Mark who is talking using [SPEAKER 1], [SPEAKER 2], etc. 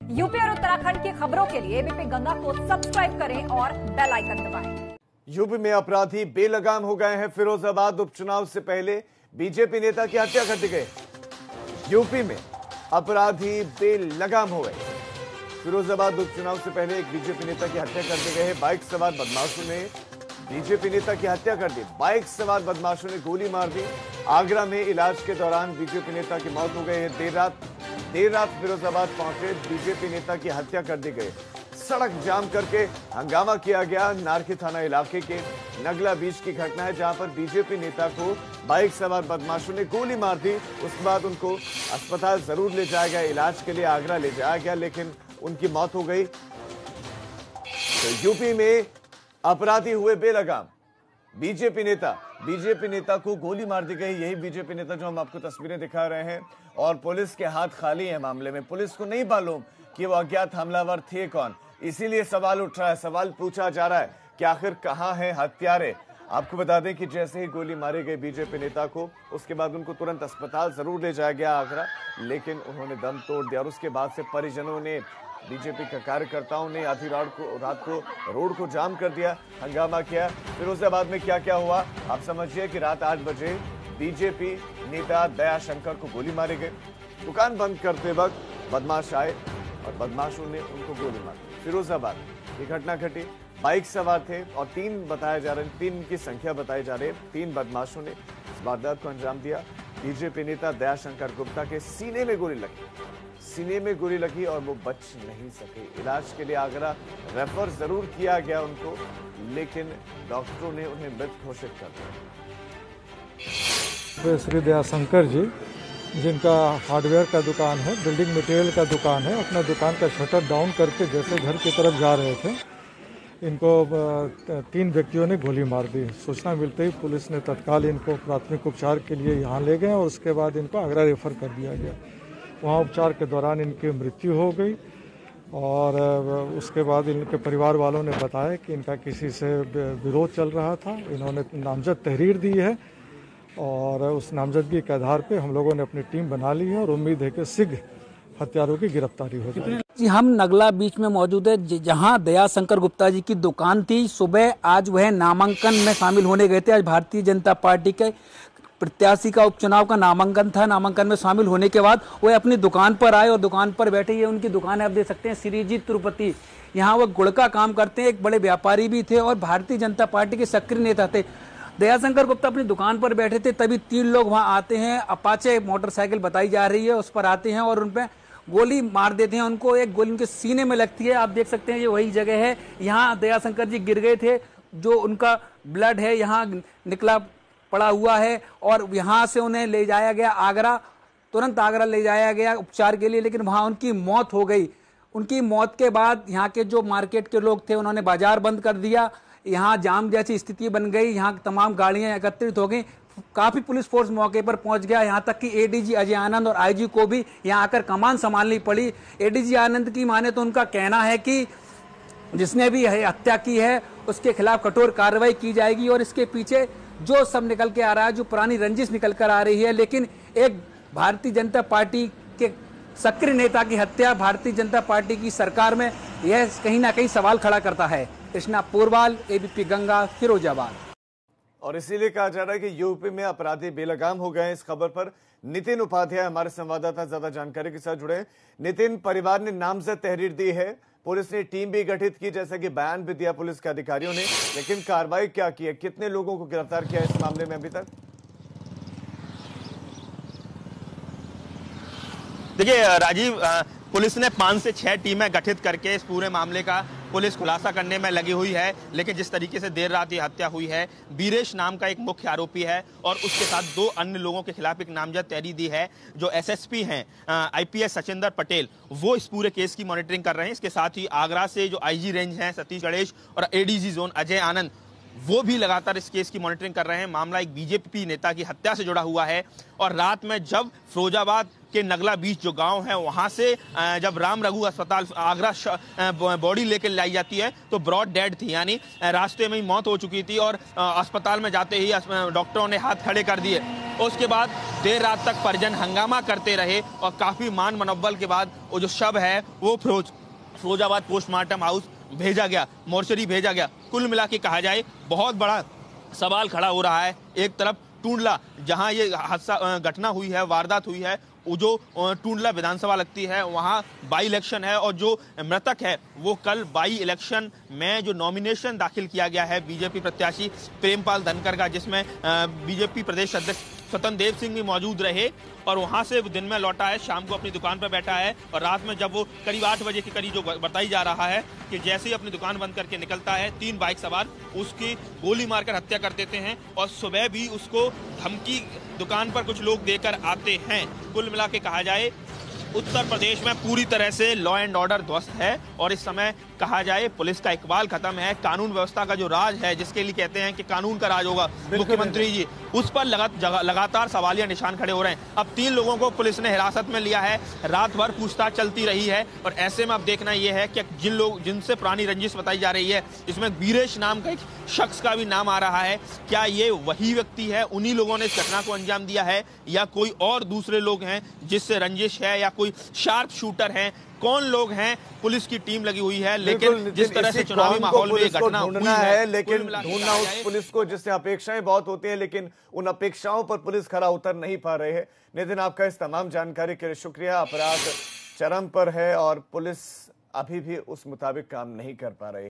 [SPEAKER 1] UP और उत्तराखंड की खबरों के लिए एबीपी गंगा को सब्सक्राइब करें और बेल आइकन दबाएं।
[SPEAKER 2] यूपी में अपराधी बेलगाम हो गए हैं। फिरोजाबाद उपचुनाव से पहले बीजेपी नेता की हत्या कर दी गई। यूपी में अपराधी बेलगाम हो गए। फिरोजाबाद उपचुनाव से पहले एक बीजेपी नेता की हत्या कर दी गई है। बाइक सवार बदमाशों ने बीजेपी नेता की हत्या कर दी। बाइक सवार बदमाशों ने गोली मार दी। आगरा में इलाज के दौरान बीजेपी नेता की मौत हो गई है। देर रात फिरोजाबाद पहुंचे बीजेपी नेता की हत्या कर दी गई। सड़क जाम करके हंगामा किया गया। नारखी थाना इलाके के नगला बीच की घटना है, जहां पर बीजेपी नेता को बाइक सवार बदमाशों ने गोली मार दी। उसके बाद उनको अस्पताल जरूर ले जाया गया, इलाज के लिए आगरा ले जाया गया, लेकिन उनकी मौत हो गई। तो यूपी में अपराधी हुए बेलगाम। बीजेपी नेता को गोली मार दी गई। यही बीजेपी नेता जो हम आपको तस्वीरें दिखा रहे हैं, और पुलिस के हाथ खाली है मामले में। पुलिस को नहीं मालूम कि वो अज्ञात हमलावर थे कौन, इसीलिए सवाल उठ रहा है, सवाल पूछा जा रहा है कि आखिर कहां है हत्यारे। आपको बता दें कि जैसे ही गोली मारी गई बीजेपी नेता को, उसके बाद उनको तुरंत अस्पताल जरूर ले जाया गया आगरा, लेकिन उन्होंने दम तोड़ दिया। और उसके बाद से परिजनों ने, बीजेपी के कार्यकर्ताओं ने आधी रात को रोड को जाम कर दिया, हंगामा किया। फिरोजाबाद में क्या क्या हुआ आप समझिए कि रात 8 बजे बीजेपी नेता दयाशंकर को गोली मारी गई। दुकान बंद करते वक्त बदमाश आए और बदमाशों ने उनको गोली मारी। फिरोजाबाद ये घटना घटी। बाइक सवार थे और 3 की संख्या बताई जा रही है। 3 बदमाशों ने इस वारदात को अंजाम दिया। बीजेपी नेता दयाशंकर गुप्ता के सीने में गोली लगी और वो बच नहीं सके। इलाज के लिए आगरा रेफर जरूर किया गया उनको, लेकिन डॉक्टरों ने उन्हें मृत घोषित कर दिया।
[SPEAKER 3] श्री दयाशंकर जी, जिनका हार्डवेयर का दुकान है, बिल्डिंग मटेरियल का दुकान है, अपना दुकान का शटर डाउन करके जैसे घर की तरफ जा रहे थे, इनको 3 व्यक्तियों ने गोली मार दी। सूचना मिलते ही पुलिस ने तत्काल इनको प्राथमिक उपचार के लिए यहाँ ले गए और उसके बाद इनको आगरा रेफर कर दिया गया। वहाँ उपचार के दौरान इनकी मृत्यु हो गई और उसके बाद इनके परिवार वालों ने बताया कि इनका किसी से विरोध चल रहा था। इन्होंने नामजद तहरीर दी है और उस नामजदगी के आधार पे हम लोगों ने अपनी टीम बना ली है और उम्मीद है कि शीघ्र हत्यारों की गिरफ्तारी हो जाएगी।
[SPEAKER 4] जी, हम नगला बीच में मौजूद है, जहां दयाशंकर गुप्ता जी की दुकान थी। सुबह आज वह नामांकन में शामिल होने गए थे। आज भारतीय जनता पार्टी के प्रत्याशी का उपचुनाव का नामांकन था। नामांकन में शामिल होने के बाद वो अपनी दुकान पर आए और दुकान पर बैठे। ये उनकी दुकान है, आप देख सकते हैं, श्रीजीत तिरुपति। यहाँ वो गुड़ का काम करते हैं, एक बड़े व्यापारी भी थे और भारतीय जनता पार्टी के सक्रिय नेता थे। दयाशंकर गुप्ता अपनी दुकान पर बैठे थे, तभी 3 लोग वहां आते हैं। अपाचे मोटरसाइकिल बताई जा रही है, उस पर आते हैं और उनपे गोली मार देते हैं। उनको एक गोली उनके सीने में लगती है। आप देख सकते हैं ये वही जगह है, यहाँ दयाशंकर जी गिर गए थे। जो उनका ब्लड है यहाँ निकला पड़ा हुआ है और यहाँ से उन्हें ले जाया गया आगरा। तुरंत आगरा ले जाया गया उपचार के लिए, लेकिन वहाँ उनकी मौत हो गई। उनकी मौत के बाद यहाँ के जो मार्केट के लोग थे उन्होंने बाजार बंद कर दिया। यहाँ जाम जैसी स्थिति बन गई। यहाँ तमाम गाड़ियां एकत्रित हो गई। काफी पुलिस फोर्स मौके पर पहुंच गया। यहाँ तक कि एडीजी अजय आनंद और आईजी को भी यहाँ आकर कमान संभालनी पड़ी। एडीजी आनंद की माने तो उनका कहना है कि जिसने भी हत्या की है उसके खिलाफ कठोर कार्रवाई की जाएगी और इसके पीछे जो सब निकल के आ रहा है, जो पुरानी रंजिश निकल कर आ रही है। लेकिन एक भारतीय जनता पार्टी के सक्रिय नेता की हत्या भारतीय जनता पार्टी की सरकार में यह कहीं ना कहीं सवाल खड़ा करता है। कृष्णा पोरवाल, एबीपी गंगा, फिरोजाबाद।
[SPEAKER 2] और इसीलिए कहा जा रहा है कि यूपी में अपराधी बेलगाम हो गए। इस खबर पर नितिन उपाध्याय हमारे संवाददाता ज्यादा जानकारी के साथ जुड़े। नितिन, परिवार ने नामजद तहरीर दी है, पुलिस ने टीम भी गठित की, जैसे कि बयान भी दिया पुलिस के अधिकारियों ने, लेकिन कार्रवाई क्या की है? कितने लोगों को गिरफ्तार किया इस मामले में अभी तक?
[SPEAKER 5] देखिए राजीव, पुलिस ने 5 से 6 टीमें गठित करके इस पूरे मामले का पुलिस खुलासा करने में लगी हुई है। लेकिन जिस तरीके से देर रात ये हत्या हुई है, बीरेश नाम का एक मुख्य आरोपी है और उसके साथ 2 अन्य लोगों के खिलाफ एक नामजद तहरीर दी है। जो एसएसपी हैं आईपीएस सचिंदर पटेल, वो इस पूरे केस की मॉनिटरिंग कर रहे हैं। इसके साथ ही आगरा से जो आईजी रेंज हैं सतीश गणेश और एडीजी जोन अजय आनंद, वो भी लगातार इस केस की मॉनिटरिंग कर रहे हैं। मामला एक बीजेपी नेता की हत्या से जुड़ा हुआ है और रात में जब फिरोजाबाद के नगला बीच जो गांव है वहां से जब राम रघु अस्पताल आगरा बॉडी लेकर लाई जाती है तो ब्रॉड डेड थी, यानी रास्ते में ही मौत हो चुकी थी और अस्पताल में जाते ही डॉक्टरों ने हाथ खड़े कर दिए। और उसके बाद देर रात तक परिजन हंगामा करते रहे और काफी मान मनोबल के बाद वो जो शव है वो फिरोजाबाद पोस्टमार्टम हाउस भेजा गया, मोर्चरी भेजा गया। कुल मिला के कहा जाए बहुत बड़ा सवाल खड़ा हो रहा है। एक तरफ टूंडला जहां ये हादसा घटना हुई है, वारदात हुई है, वो जो टूंडला विधानसभा लगती है वहां बाई इलेक्शन है और जो मृतक है वो कल बाई इलेक्शन में जो नॉमिनेशन दाखिल किया गया है बीजेपी प्रत्याशी प्रेमपाल धनखड़ का, जिसमें बीजेपी प्रदेश अध्यक्ष स्वतंत्र देव सिंह भी मौजूद रहे और वहां से दिन में लौटा है, शाम को अपनी दुकान पर बैठा है और रात में जब वो करीब 8 बजे के करीब जो बताई जा रहा है कि जैसे ही अपनी दुकान बंद करके निकलता है 3 बाइक सवार उसकी गोली मारकर हत्या कर देते हैं और सुबह भी उसको धमकी दुकान पर कुछ लोग देकर आते हैं। कुल मिला के कहा जाए उत्तर प्रदेश में पूरी तरह से लॉ एंड ऑर्डर ध्वस्त है और इस समय कहा जाए पुलिस का इकबाल खत्म है। कानून व्यवस्था का जो राज है, जिसके लिए कहते हैं कि कानून का राज होगा मुख्यमंत्री जी, उस पर लगातार सवालिया निशान खड़े हो रहे हैं। अब 3 लोगों को पुलिस ने हिरासत में लिया है, रात भर पूछताछ चलती रही है और ऐसे में अब देखना यह है कि जिनसे पुरानी रंजिश बताई जा रही है, इसमें वीरेश नाम का एक शख्स का भी नाम आ रहा है। क्या ये वही व्यक्ति है, उन्हीं लोगों ने इस घटना को अंजाम दिया है या कोई और दूसरे लोग हैं जिससे रंजिश है या कोई शार्प शूटर है? कौन लोग हैं? पुलिस की टीम लगी हुई है, लेकिन जिस तरह से चुनावी माहौल में घटना हुई है,
[SPEAKER 2] लेकिन ढूंढना उस पुलिस को जिससे अपेक्षाएं बहुत होती हैं, लेकिन उन अपेक्षाओं पर पुलिस खरा उतर नहीं पा रहे हैं। नितिन, आपका इस तमाम जानकारी के लिए शुक्रिया। अपराध चरम पर है और पुलिस अभी भी उस मुताबिक काम नहीं कर पा रही।